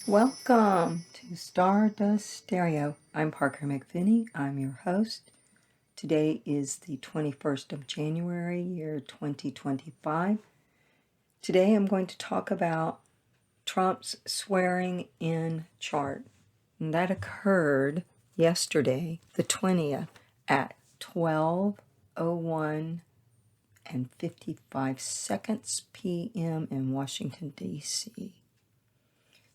Welcome to Stardust Stereo. I'm Parker McVinney. I'm your host. Today is the 21st of January, year 2025. Today I'm going to talk about Trump's swearing in chart. And that occurred yesterday, the 20th, at 12:01 and 55 seconds p.m. in Washington, D.C.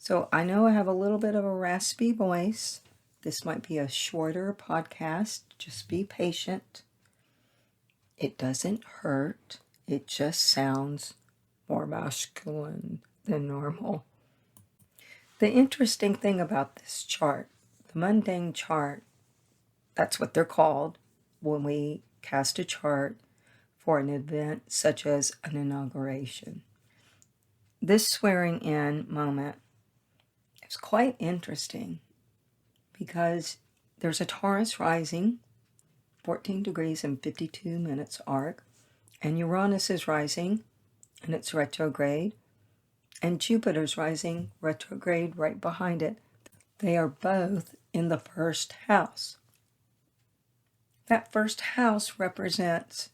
So I know I have a little bit of a raspy voice. This might be a shorter podcast. Just be patient. It doesn't hurt. It just sounds more masculine than normal. The interesting thing about this chart, the mundane chart, that's what they're called when we cast a chart for an event such as an inauguration. This swearing in moment is quite interesting because there's a Taurus rising, 14 degrees and 52 minutes arc, and Uranus is rising, and it's retrograde, and Jupiter's rising retrograde right behind it. They are both in the first house. That first house represents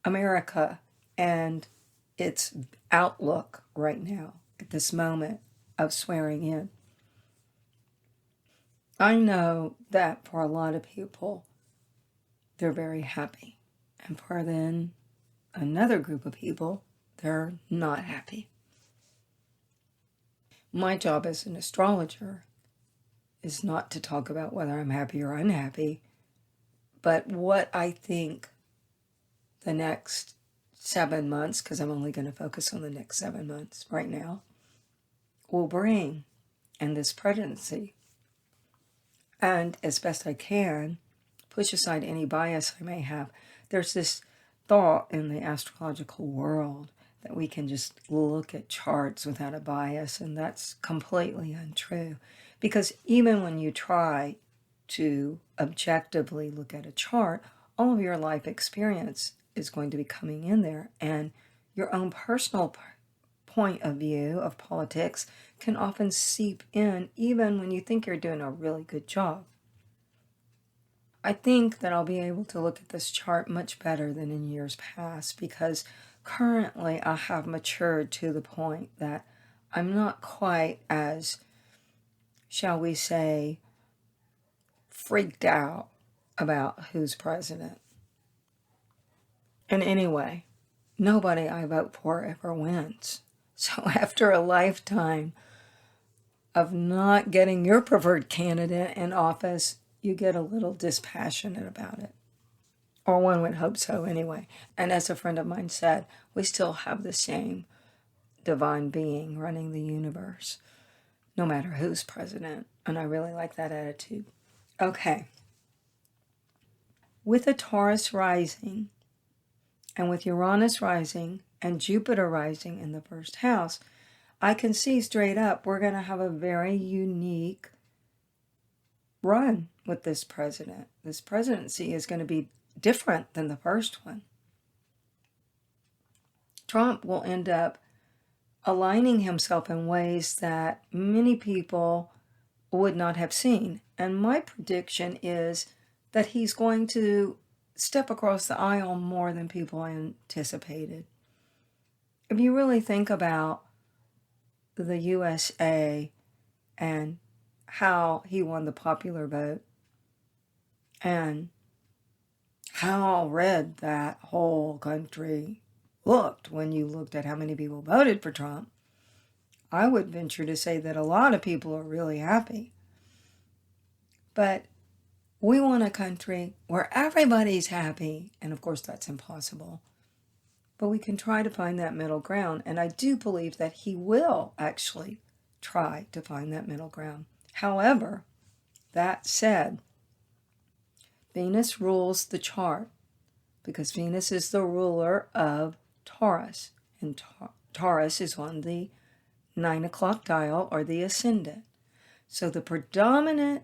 America and its outlook right now at this moment of swearing in. I know that for a lot of people, they're very happy. And for then another group of people, they're not happy. My job as an astrologer is not to talk about whether I'm happy or unhappy, but what I think the next 7 months, because I'm only going to focus on the next 7 months right now, will bring in this presidency. And as best I can, push aside any bias I may have. There's this thought in the astrological world that we can just look at charts without a bias, and that's completely untrue. Because even when you try to objectively look at a chart, all of your life experience is going to be coming in there, and your own personal point of view of politics can often seep in even when you think you're doing a really good job. I think that I'll be able to look at this chart much better than in years past because currently I have matured to the point that I'm not quite as, shall we say, freaked out about who's president. And anyway, nobody I vote for ever wins. So after a lifetime of not getting your preferred candidate in office, you get a little dispassionate about it. Or one would hope so anyway. And as a friend of mine said, we still have the same divine being running the universe, no matter who's president. And I really like that attitude. Okay. With a Taurus rising, and with Uranus rising, and Jupiter rising in the first house, I can see straight up we're going to have a very unique run with this president. This presidency is going to be different than the first one. Trump will end up aligning himself in ways that many people would not have seen. And my prediction is that he's going to step across the aisle more than people anticipated. If you really think about the USA and how he won the popular vote and how red that whole country looked when you looked at how many people voted for Trump, I would venture to say that a lot of people are really happy. But we want a country where everybody's happy, and of course that's impossible. But we can try to find that middle ground, and I do believe that he will actually try to find that middle ground. However, that said, Venus rules the chart because Venus is the ruler of Taurus, and Taurus is on the 9 o'clock dial or the ascendant. So the predominant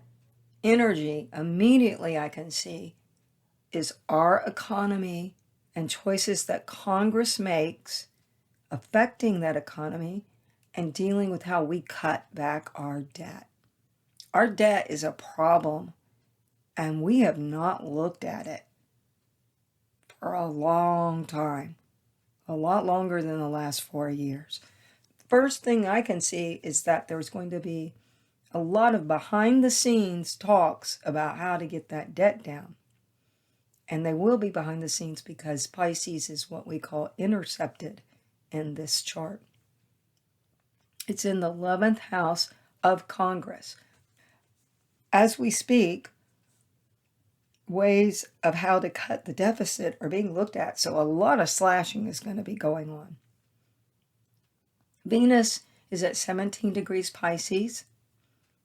energy immediately I can see is our economy and choices that Congress makes affecting that economy and dealing with how we cut back our debt. Our debt is a problem, and we have not looked at it for a long time, a lot longer than the last 4 years. First thing I can see is that there's going to be a lot of behind the scenes talks about how to get that debt down. And they will be behind the scenes because Pisces is what we call intercepted in this chart. It's in the 11th house of Congress. As we speak, ways of how to cut the deficit are being looked at. So a lot of slashing is going to be going on. Venus is at 17 degrees Pisces,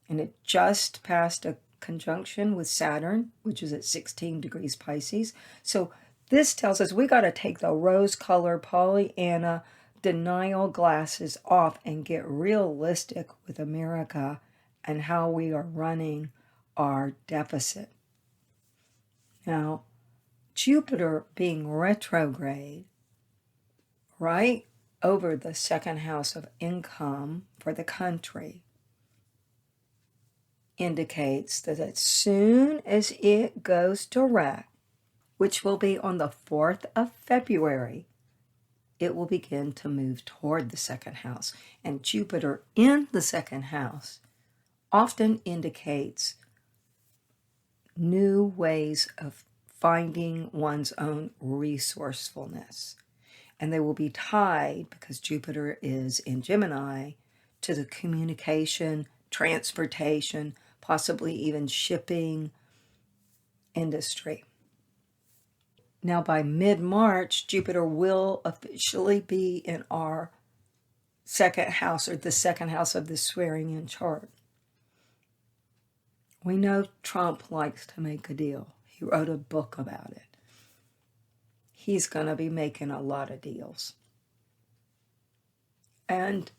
and it just passed a conjunction with Saturn, which is at 16 degrees Pisces. So this tells us we got to take the rose-colored Pollyanna denial glasses off and get realistic with America and how we are running our deficit. Now, Jupiter being retrograde, right over the second house of income for the country, indicates that as soon as it goes direct, which will be on the 4th of February, it will begin to move toward the second house. And Jupiter in the second house often indicates new ways of finding one's own resourcefulness. And they will be tied, because Jupiter is in Gemini, to the communication, transportation, possibly even shipping industry. Now, by mid-March, Jupiter will officially be in our second house, or the second house of the swearing-in chart. We know Trump likes to make a deal. He wrote a book about it. He's going to be making a lot of deals. And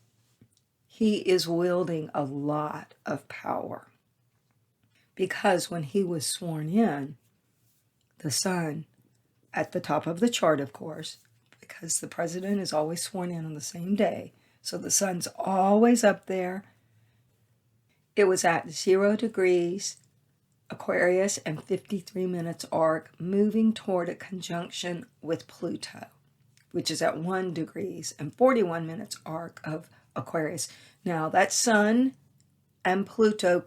he is wielding a lot of power. Because when he was sworn in, the sun, at the top of the chart, of course, because the president is always sworn in on the same day, so the sun's always up there. It was at 0 degrees Aquarius and 53 minutes arc, moving toward a conjunction with Pluto, which is at 1 degrees and 41 minutes arc of Aquarius. Now, that sun and Pluto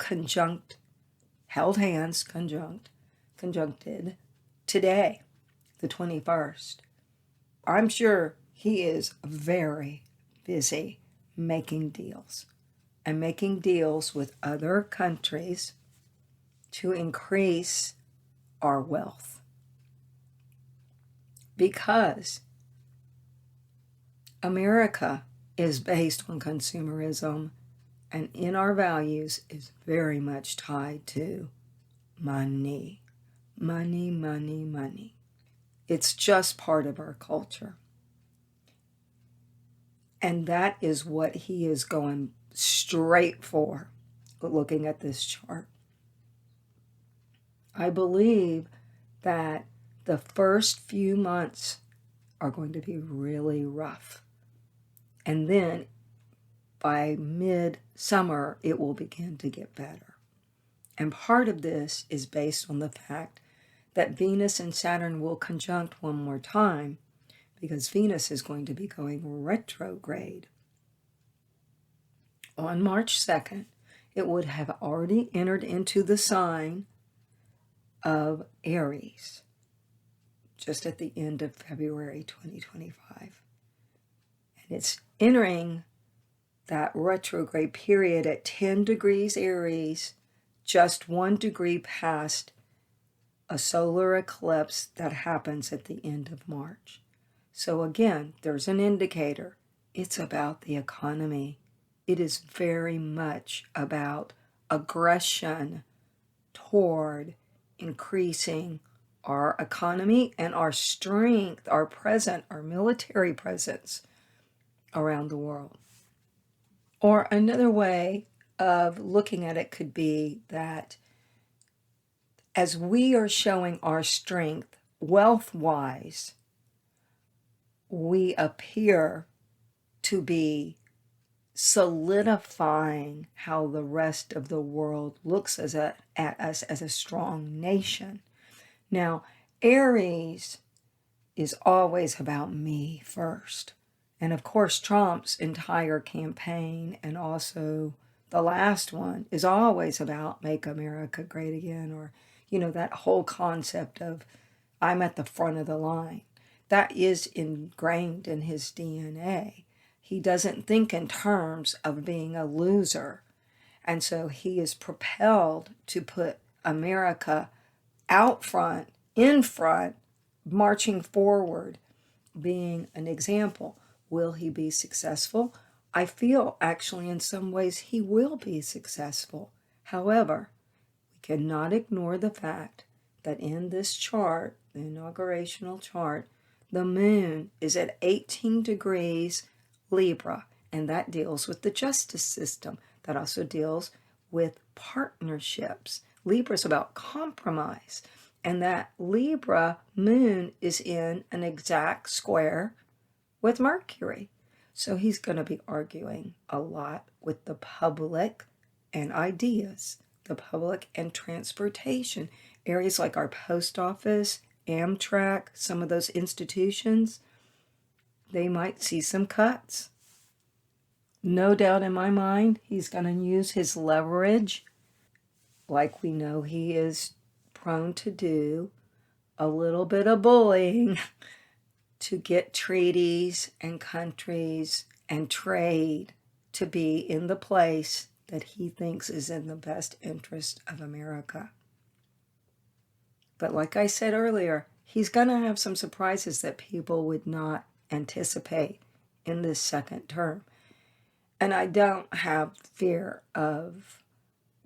held hands, conjuncted today, the 21st. I'm sure he is very busy making deals, and making deals with other countries to increase our wealth. Because America is based on consumerism, and in our values is very much tied to money. Money, money, money. It's just part of our culture. And that is what he is going straight for, looking at this chart. I believe that the first few months are going to be really rough. And then by mid-summer, it will begin to get better. And part of this is based on the fact that Venus and Saturn will conjunct one more time, because Venus is going to be going retrograde. On March 2nd, it would have already entered into the sign of Aries, just at the end of February 2025. And it's entering that retrograde period at 10 degrees Aries, just 1 degree past a solar eclipse that happens at the end of March. So again, there's an indicator. It's about the economy. It is very much about aggression toward increasing our economy and our strength, our military presence around the world. Or another way of looking at it could be that as we are showing our strength wealth-wise, we appear to be solidifying how the rest of the world looks at us as a strong nation. Now, Aries is always about me first. And of course, Trump's entire campaign, and also the last one, is always about make America great again, or, that whole concept of I'm at the front of the line. That is ingrained in his DNA. He doesn't think in terms of being a loser. And so he is propelled to put America out front, in front, marching forward, being an example. Will he be successful? I feel actually in some ways he will be successful. However, we cannot ignore the fact that in this chart, the inaugurational chart, the moon is at 18 degrees Libra, and that deals with the justice system. That also deals with partnerships. Libra is about compromise, and that Libra moon is in an exact square with Mercury. So he's going to be arguing a lot with the public and ideas, the public and transportation. Areas like our post office, Amtrak, some of those institutions, they might see some cuts. No doubt in my mind, he's going to use his leverage, like we know he is prone to do, a little bit of bullying to get treaties and countries and trade to be in the place that he thinks is in the best interest of America. But like I said earlier, he's going to have some surprises that people would not anticipate in this second term. And I don't have fear of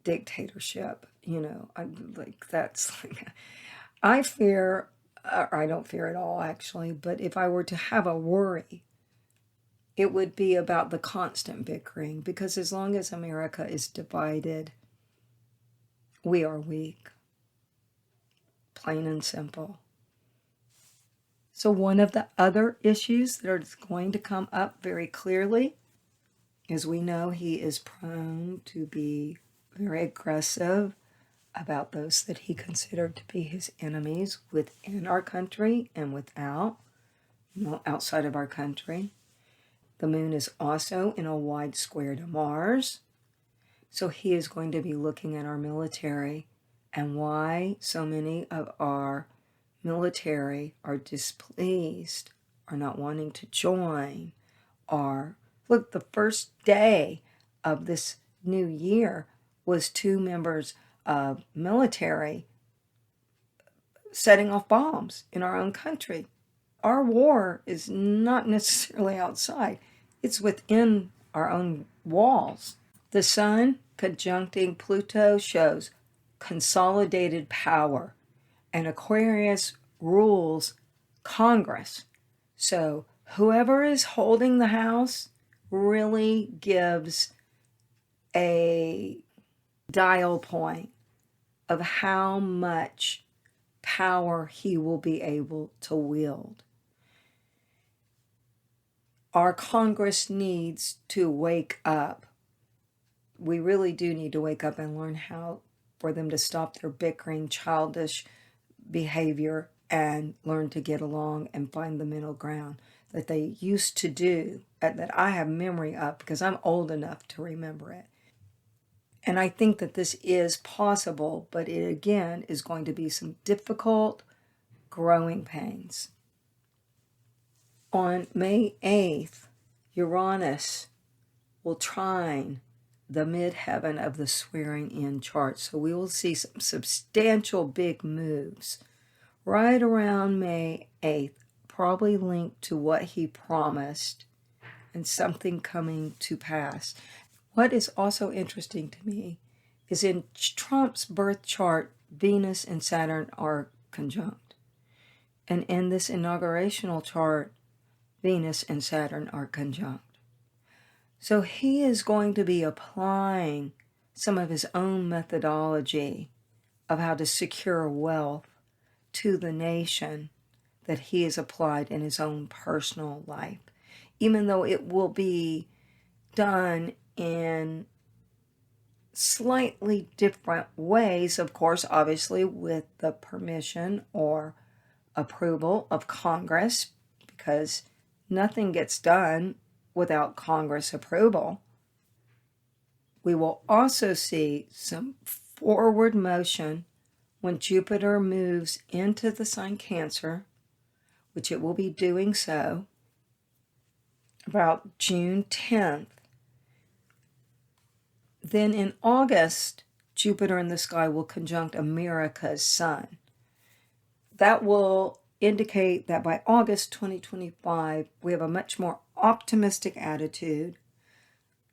dictatorship, I fear, or I don't fear at all actually, but if I were to have a worry, it would be about the constant bickering, because as long as America is divided, we are weak. Plain and simple. So one of the other issues that are going to come up very clearly is we know he is prone to be very aggressive about those that he considered to be his enemies within our country and without, outside of our country. The moon is also in a wide square to Mars. So he is going to be looking at our military and why so many of our military are displeased, are not wanting to join, are, look, the first day of this new year was 2 members of military setting off bombs in our own country. Our war is not necessarily outside. It's within our own walls. The sun conjuncting Pluto shows consolidated power, and Aquarius rules Congress. So whoever is holding the house really gives a dial point of how much power he will be able to wield. Our Congress needs to wake up. We really do need to wake up and learn how for them to stop their bickering, childish behavior and learn to get along and find the middle ground that they used to do, that I have memory of because I'm old enough to remember it. And I think that this is possible, but it again is going to be some difficult growing pains. On May 8th, Uranus will trine the midheaven of the swearing-in chart. So we will see some substantial big moves right around May 8th, probably linked to what he promised and something coming to pass. What is also interesting to me is in Trump's birth chart, Venus and Saturn are conjunct. And in this inaugurational chart, Venus and Saturn are conjunct. So he is going to be applying some of his own methodology of how to secure wealth to the nation that he has applied in his own personal life, even though it will be done in slightly different ways, of course, obviously with the permission or approval of Congress, because nothing gets done without Congress approval. We will also see some forward motion when Jupiter moves into the sign Cancer, which it will be doing so about June 10th. Then in August, Jupiter in the sky will conjunct America's sun. That will indicate that by August 2025, we have a much more optimistic attitude.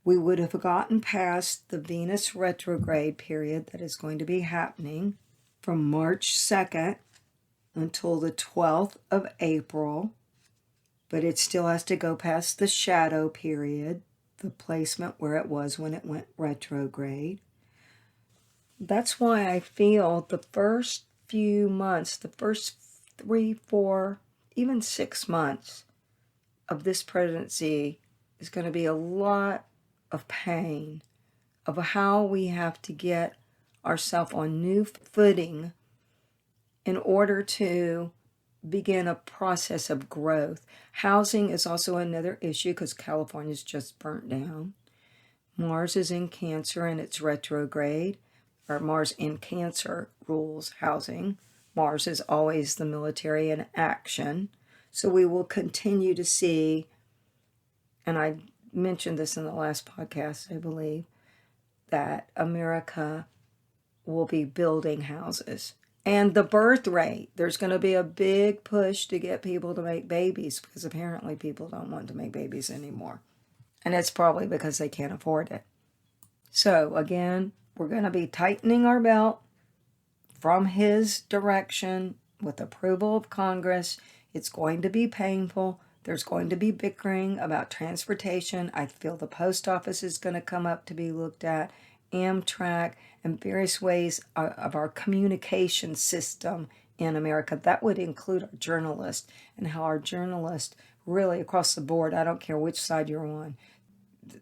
We would have gotten past the Venus retrograde period that is going to be happening from March 2nd until the 12th of April, but it still has to go past the shadow period, the placement where it was when it went retrograde. That's why I feel the first few months, the first 3, 4, even 6 months of this presidency is going to be a lot of pain, of how we have to get ourselves on new footing in order to begin a process of growth. Housing is also another issue because California's just burnt down. Mars is in Cancer and it's retrograde, or Mars in Cancer rules housing. Mars is always the military in action. So we will continue to see, and I mentioned this in the last podcast, I believe, that America will be building houses. And the birth rate, there's going to be a big push to get people to make babies because apparently people don't want to make babies anymore. And it's probably because they can't afford it. So again, we're going to be tightening our belt from his direction with approval of Congress. It's going to be painful. There's going to be bickering about transportation. I feel the post office is going to come up to be looked at, Amtrak, and various ways of our communication system in America. That would include our journalists and how our journalists really across the board, I don't care which side you're on,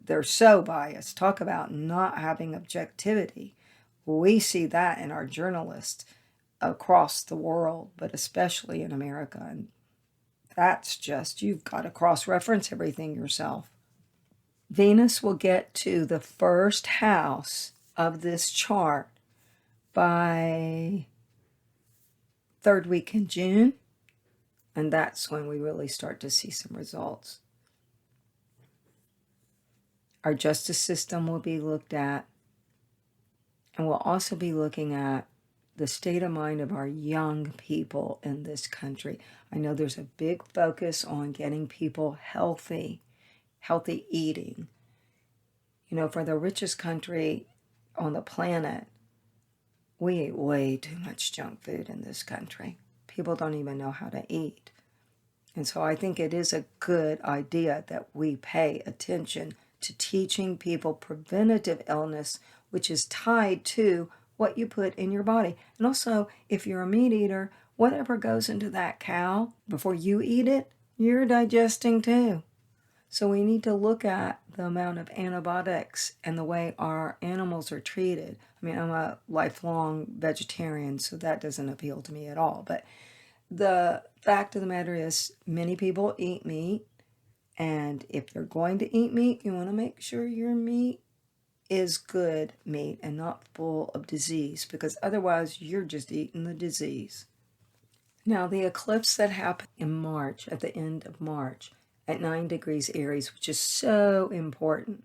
they're so biased. Talk about not having objectivity. We see that in our journalists across the world, but especially in America. And that's just, you've got to cross-reference everything yourself. Venus will get to the first house of this chart by third week in June, and that's when we really start to see some results. Our justice system will be looked at, and we'll also be looking at the state of mind of our young people in this country. I know there's a big focus on getting people healthy eating. You know, for the richest country on the planet, we eat way too much junk food in this country. People don't even know how to eat. And so I think it is a good idea that we pay attention to teaching people preventative illness, which is tied to what you put in your body. And also, if you're a meat eater, whatever goes into that cow before you eat it, you're digesting too. So we need to look at the amount of antibiotics and the way our animals are treated. I mean, I'm a lifelong vegetarian, so that doesn't appeal to me at all. But the fact of the matter is, many people eat meat. And if you're going to eat meat, you want to make sure your meat is good meat and not full of disease, because otherwise you're just eating the disease. Now, the eclipse that happened in March, at the end of March, at 9 degrees Aries, which is so important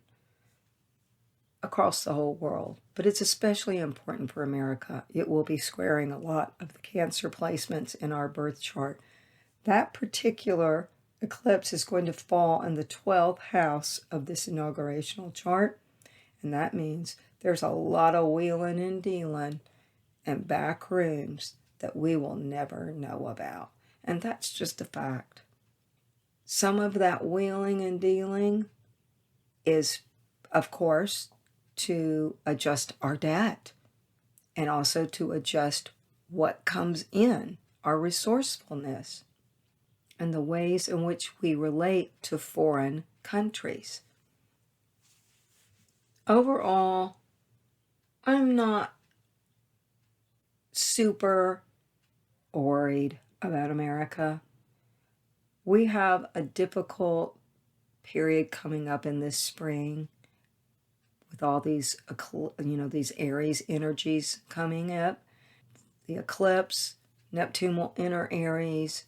across the whole world, but it's especially important for America. It will be squaring a lot of the Cancer placements in our birth chart. That particular eclipse is going to fall in the 12th house of this inaugurational chart, and that means there's a lot of wheeling and dealing and back rooms that we will never know about, and that's just a fact. Some of that wheeling and dealing is, of course, to adjust our debt and also to adjust what comes in, our resourcefulness, and the ways in which we relate to foreign countries. Overall, I'm not super worried about America. We have a difficult period coming up in this spring with all these, these Aries energies coming up. The eclipse, Neptune will enter Aries.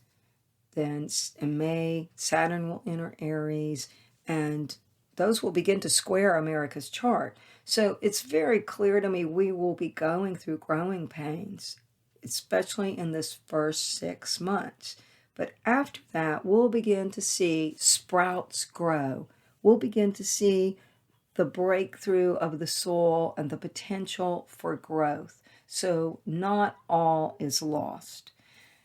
Then in May, Saturn will enter Aries, and those will begin to square America's chart. So it's very clear to me we will be going through growing pains, especially in this first 6 months. But after that, we'll begin to see sprouts grow. We'll begin to see the breakthrough of the soil and the potential for growth. So not all is lost.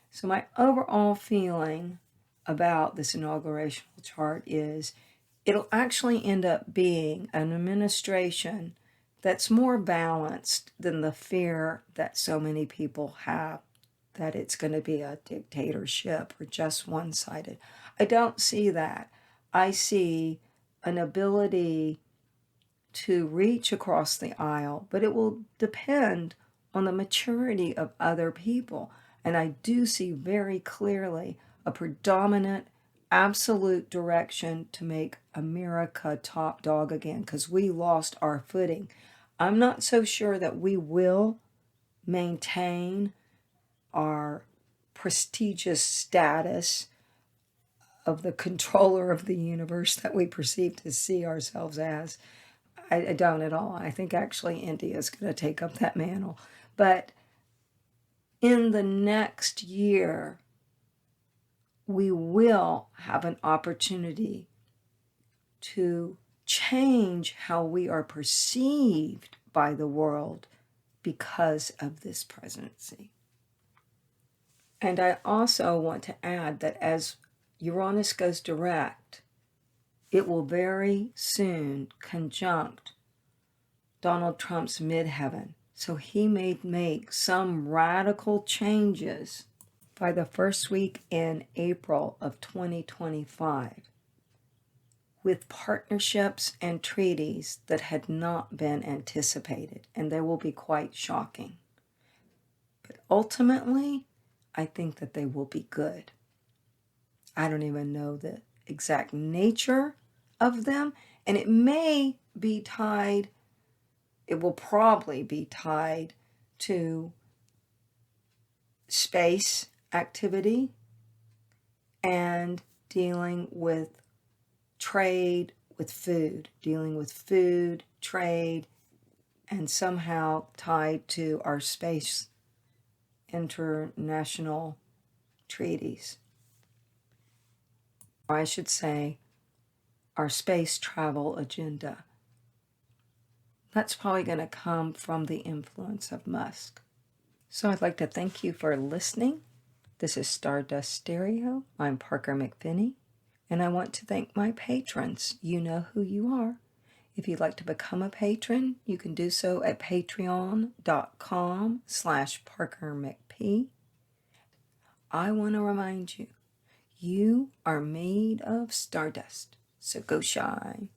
So my overall feeling about this inaugurational chart is it'll actually end up being an administration that's more balanced than the fear that so many people have that it's going to be a dictatorship or just one-sided. I don't see that. I see an ability to reach across the aisle, but it will depend on the maturity of other people. And I do see very clearly a predominant, absolute direction to make America top dog again, because we lost our footing. I'm not so sure that we will maintain our prestigious status of the controller of the universe that we perceive to see ourselves as. I don't at all. I think actually India is going to take up that mantle. But in the next year, we will have an opportunity to change how we are perceived by the world because of this presidency. And I also want to add that as Uranus goes direct, it will very soon conjunct Donald Trump's midheaven. So he may make some radical changes by the first week in April of 2025 with partnerships and treaties that had not been anticipated, and they will be quite shocking. But ultimately, I think that they will be good. I don't even know the exact nature of them, and it may be tied, it will probably be tied to space activity and dealing with trade with food, dealing with food, trade, and somehow tied to our space international treaties. Or I should say, our space travel agenda. That's probably going to come from the influence of Musk. So I'd like to thank you for listening. This is Stardust Stereo. I'm Parker McPhinney, and I want to thank my patrons. You know who you are. If you'd like to become a patron, you can do so at patreon.com/ParkerMcP. I want to remind you, you are made of stardust, so go shine.